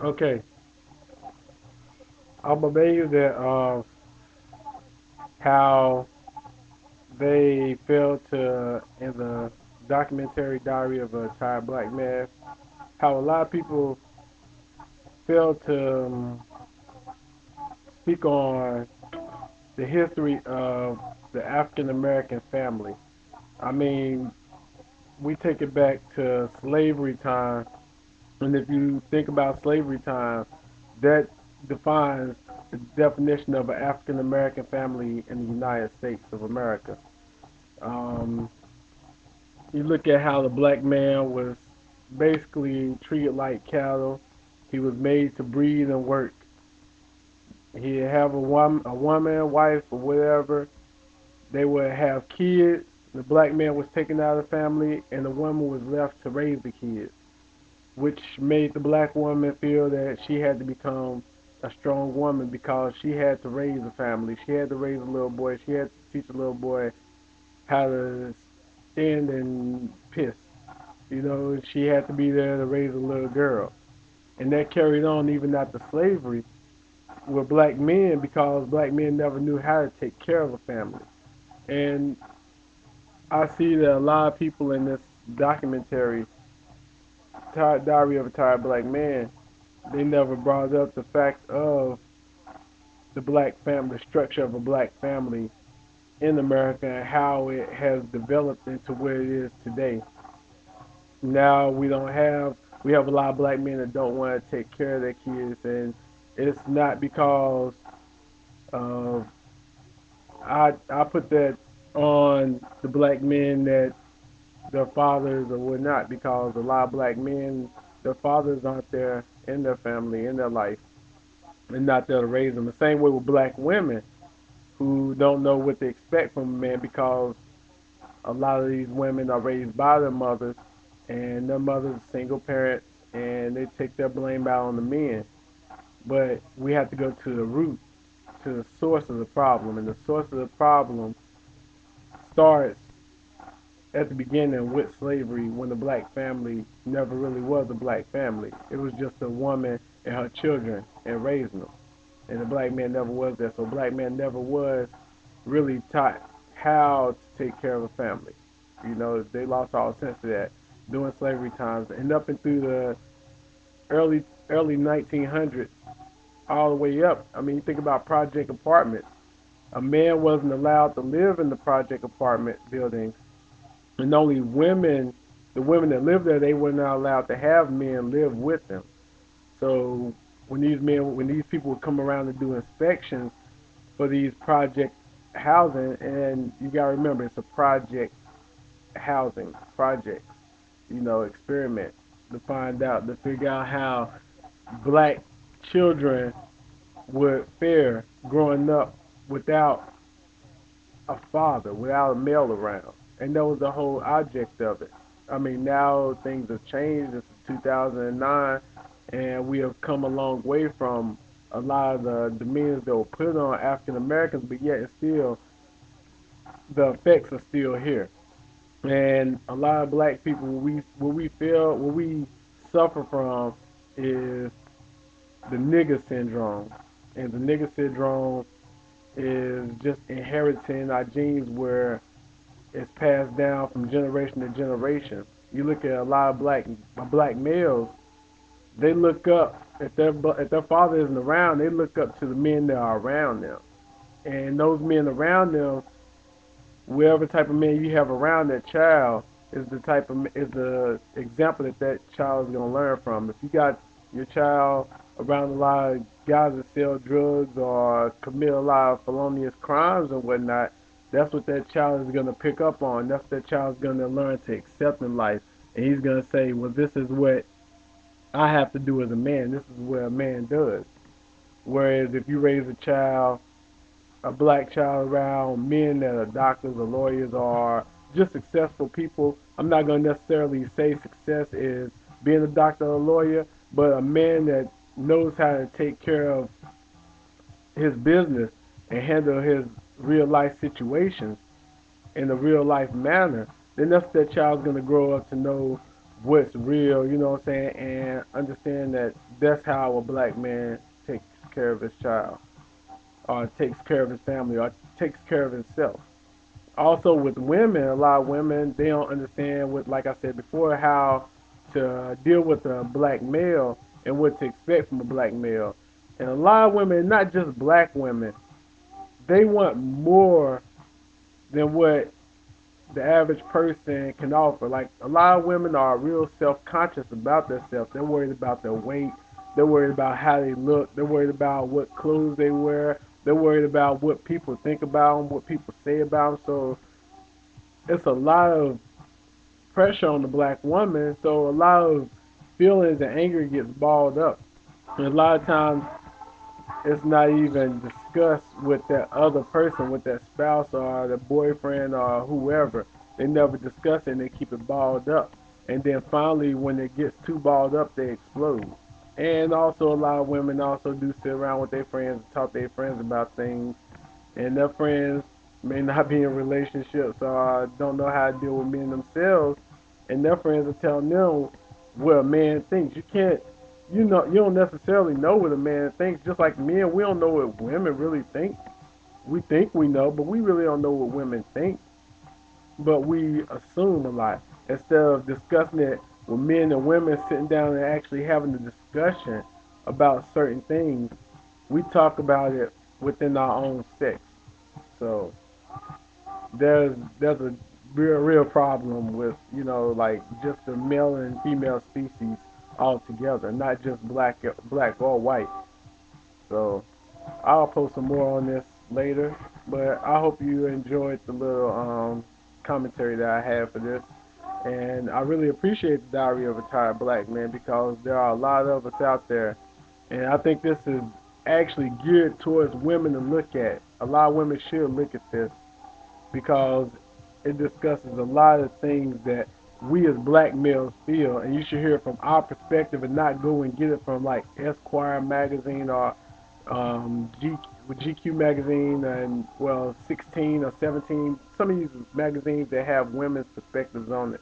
Okay, I'm amazed at how they failed to, in the documentary Diary of a Tired Black Man, how a lot of people fail to speak on the history of the African American family. I mean, we take it back to slavery time, and if you think about slavery time, that defines the definition of an African American family in the United States of America. Um, you look at how the black man was basically treated like cattle. He was made to breed and work. He'd have a woman, wife, or whatever. They would have kids. The black man was taken out of the family, and the woman was left to raise the kids, which made the black woman feel that she had to become a strong woman because she had to raise a family. She had to raise a little boy. She had to teach a little boy how to stand and piss. You know, she had to be there to raise a little girl. And that carried on even after slavery with black men because black men never knew how to take care of a family. And I see that a lot of people in this documentary, Diary of a Tired Black Man, they never brought up the fact of the black family, the structure of a black family in America, and how it has developed into where it is today. Now we have a lot of black men that don't want to take care of their kids, and it's not because of I put that on the black men that their fathers or whatnot, because a lot of black men, their fathers aren't there in their family, in their life, and not there to raise them. The same way with black women who don't know what to expect from a man because a lot of these women are raised by their mothers, and their mothers are single parents, and they take their blame out on the men. But we have to go to the root, to the source of the problem, and the source of the problem starts at the beginning with slavery, when the black family never really was a black family. It was just a woman and her children and raising them. And the black man never was there. So black man never was really taught how to take care of a family. You know, they lost all sense of that during slavery times and up and through the early 1900s all the way up. I mean, you think about project apartments. A man wasn't allowed to live in the project apartment buildings, and only women, the women that lived there, they were not allowed to have men live with them. So when these people would come around to do inspections for these project housing, and you gotta remember it's a project housing project, you know, experiment to find out, to figure out how black children would fare growing up without a father, without a male around. And that was the whole object of it. I mean, now things have changed. It's 2009, and we have come a long way from a lot of the demeanors that were put on African Americans, but yet it's still, the effects are still here. And a lot of black people, what we suffer from is the nigger syndrome. And the nigger syndrome is just inheriting our genes where it's passed down from generation to generation. You look at a lot of black males, they look up if their father isn't around, they look up to the men that are around them. And those men around them, whatever type of man you have around that child, is the example that that child is gonna learn from. If you got your child around a lot of guys that sell drugs or commit a lot of felonious crimes and whatnot, that's what that child is gonna pick up on. That's what that child's gonna learn to accept in life, and he's gonna say, "Well, this is what I have to do as a man. This is what a man does." Whereas if you raise a black child around men that are doctors or lawyers or just successful people. I'm not going to necessarily say success is being a doctor or a lawyer, but a man that knows how to take care of his business and handle his real life situations in a real life manner, then that's what that child's going to grow up to know what's real, you know what I'm saying, and understand that that's how a black man takes care of his child, or takes care of his family, or takes care of himself. Also with women, a lot of women they don't understand what, like I said before, how to deal with a black male and what to expect from a black male. And a lot of women, not just black women, they want more than what the average person can offer. Like a lot of women are real self-conscious about themselves. They're worried about their weight. They're worried about how they look. They're worried about what clothes they wear. They're worried about what people think about them, what people say about them. So it's a lot of pressure on the black woman. So a lot of feelings and anger gets balled up. And a lot of times it's not even discussed with that other person, with that spouse or the boyfriend or whoever. They never discuss it and they keep it balled up. And then finally, when it gets too balled up, they explode. And also, a lot of women also do sit around with their friends and talk to their friends about things. And their friends may not be in relationships or don't know how to deal with men themselves. And their friends are telling them what a man thinks. You can't, you don't necessarily know what a man thinks. Just like men, we don't know what women really think. We think we know, but we really don't know what women think. But we assume a lot instead of discussing it with men and women sitting down and actually having a discussion about certain things. We talk about it within our own sex. So there's a real problem with, like just the male and female species altogether, not just black or white. So I'll post some more on this later, but I hope you enjoyed the little commentary that I had for this. And I really appreciate the Diary of a Tired Black Man because there are a lot of us out there, and I think this is actually geared towards women to look at. A lot of women should look at this because it discusses a lot of things that we as black males feel, and you should hear it from our perspective and not go and get it from like Esquire magazine or GQ magazine and 16 or 17. Some of these magazines that have women's perspectives on it.